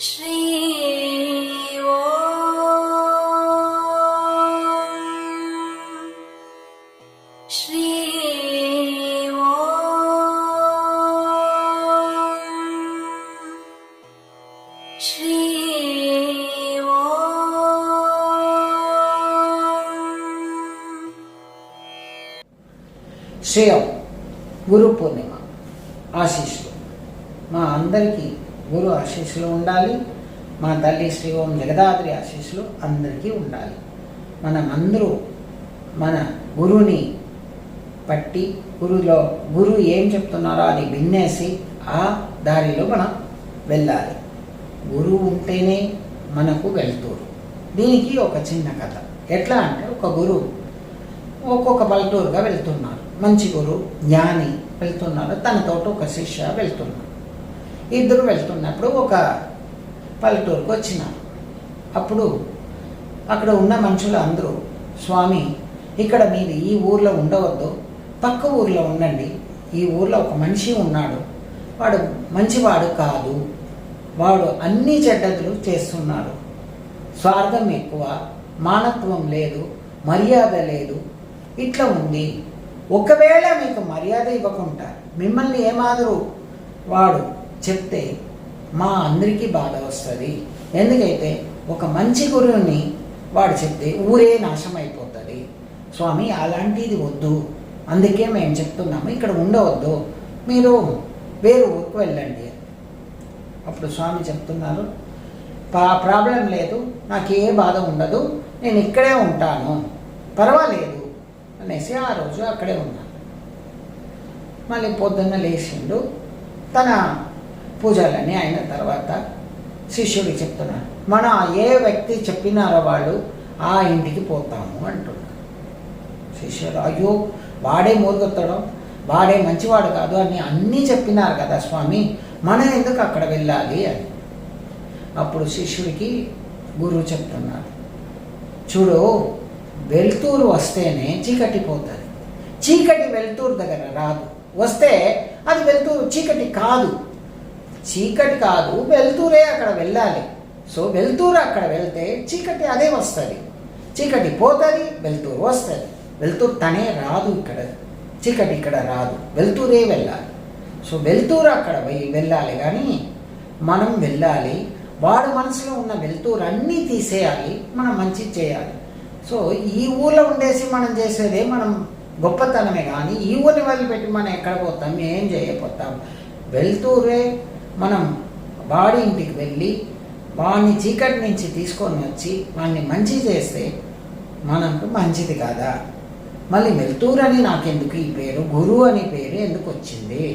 श्री श्री श्री శ్రేయం గురు పూర్ణిమ ఆశీస్సులు మా అందరికీ గురు ఆశీస్సులు ఉండాలి. మా తల్లి శ్రీ ఓం జగదాద్రి ఆశీస్సులు అందరికీ ఉండాలి. మనం అందరూ మన గురువుని పట్టి గురువు ఏం చెప్తున్నారో అది వినేసి ఆ దారిలో మనం వెళ్ళాలి. గురువు ఉంటేనే మనకు వెళ్తూరు. దీనికి ఒక చిన్న కథ. ఎట్లా అంటే ఒక గురువు ఒక్కొక్క పల్లెటూరుగా వెళ్తున్నారు. మంచి గురువు జ్ఞాని వెళ్తున్నారు, తనతోటి ఒక శిష్య వెళ్తున్నారు. ఇద్దరు వెళ్తున్నప్పుడు ఒక పల్లెటూరుకు వచ్చినారు. అప్పుడు అక్కడ ఉన్న మనుషులు అందరూ, స్వామి ఇక్కడ మీరు ఈ ఊర్లో ఉండవద్దు, పక్క ఊర్లో ఉండండి. ఈ ఊర్లో ఒక మనిషి ఉన్నాడు, వాడు మంచివాడు కాదు, వాడు అన్ని చెడ్డలు చేస్తున్నాడు, స్వార్థం ఎక్కువ, మానత్వం లేదు, మర్యాద లేదు, ఇట్లా ఉంది. ఒకవేళ మీకు మర్యాద ఇవ్వకుండా మిమ్మల్ని ఏమాదరు వాడు చెప్తే మా అందరికీ బాధ వస్తుంది. ఎందుకైతే ఒక మంచి గురువుని వాడు చెప్తే ఊరే నాశనం అయిపోతుంది. స్వామి అలాంటిది వద్దు, అందుకే మేము చెప్తున్నాము ఇక్కడ ఉండవద్దు, మీరు వేరే ఊరికి వెళ్ళండి. అప్పుడు స్వామి చెప్తున్నారు, ప్రాబ్లం లేదు, నాకు ఏ బాధ ఉండదు, నేను ఇక్కడే ఉంటాను, పర్వాలేదు అనేసి ఆ రోజు అక్కడే ఉన్నాను. మళ్ళీ పొద్దున్న లేచిండు. తన పూజలన్నీ అయిన తర్వాత శిష్యుడికి చెప్తున్నాడు, మన ఏ వ్యక్తి చెప్పినారో వాళ్ళు ఆ ఇంటికి పోతాము అంటున్నాడు. శిష్యుడు, అయ్యో వాడే మూర్ఖుతాడు, వాడే మంచివాడు కాదు అని అన్నీ చెప్పినారు కదా స్వామి, మనం ఎందుకు అక్కడ వెళ్ళాలి అని. అప్పుడు శిష్యుడికి గురువు చెప్తున్నాడు, చూడు వెలుతురు వస్తేనే చీకటి పోతుంది, చీకటి వెలుతురు దగ్గర రాదు, వస్తే అది వెలుతురు చీకటి కాదు, చీకటి కాదు వెలుతురే అక్కడ వెళ్ళాలి. సో వెలుతురు అక్కడ వెళ్తే చీకటి అదే వస్తుంది, చీకటి పోతుంది, వెలుతురు వస్తుంది. వెలుతురు తనే రాదు, ఇక్కడ చీకటి ఇక్కడ రాదు, వెలుతురే వెళ్ళాలి. సో వెలుతురు అక్కడ వెళ్ళాలి, కానీ మనం వెళ్ళాలి. వాడు మనసులో ఉన్న వెలుతురు అన్నీ తీసేయాలి, మనం మంచి చేయాలి. సో ఈ ఊళ్ళో ఉండేసి మనం చేసేదే మనం గొప్పతనమే, కానీ ఈ ఊరిని వదిలిపెట్టి మనం ఎక్కడ పోతాం, ఏం చేయకపోతాం. వెళ్తూరే మనం వాడి ఇంటికి వెళ్ళి వాడిని చీకటి నుంచి తీసుకొని వచ్చి వాడిని మంచి చేస్తే మనకు మంచిది కాదా. మళ్ళీ వెళ్తూరు అని నాకెందుకు ఈ పేరు, గురువు అని పేరు ఎందుకు వచ్చింది,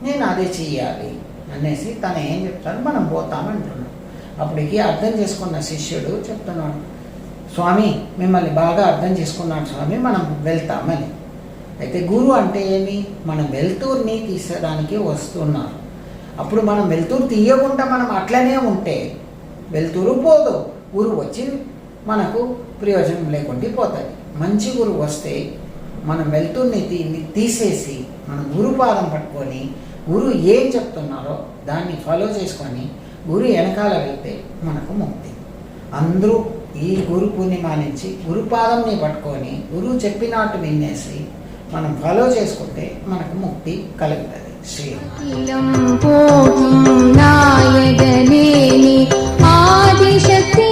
నేను అదే చెయ్యాలి అనేసి తను ఏం చెప్తాడు, మనం పోతామంటున్నాడు. అప్పటికి అర్థం చేసుకున్న శిష్యుడు చెప్తున్నాడు, స్వామి మిమ్మల్ని బాగా అర్థం చేసుకున్నాడు స్వామి, మనం వెళ్తామని. అయితే గురువు అంటే ఏమి, మనం వెలుతురుని తీసేదానికి వస్తున్నారు. అప్పుడు మనం వెలుతురు తీయకుండా మనం అట్లనే ఉంటే వెలుతురు పోదు, గురువు వచ్చి మనకు ప్రయోజనం లేకుండా పోతుంది. మంచి గురువు వస్తే మనం వెలుతురుని తీసేసి మనం గురుపాదం పట్టుకొని గురువు ఏం చెప్తున్నారో దాన్ని ఫాలో చేసుకొని గురు వెనకాల వెళ్తే మనకు ముక్తి. అందరూ ఈ గురు పూర్ణిమ నుంచి గురుపాదంని పట్టుకొని గురువు చెప్పినట్టు వినేసి మనం ఫాలో చేసుకుంటే మనకు ముక్తి కలుగుతుంది. శ్రీ ఆదిశక్తి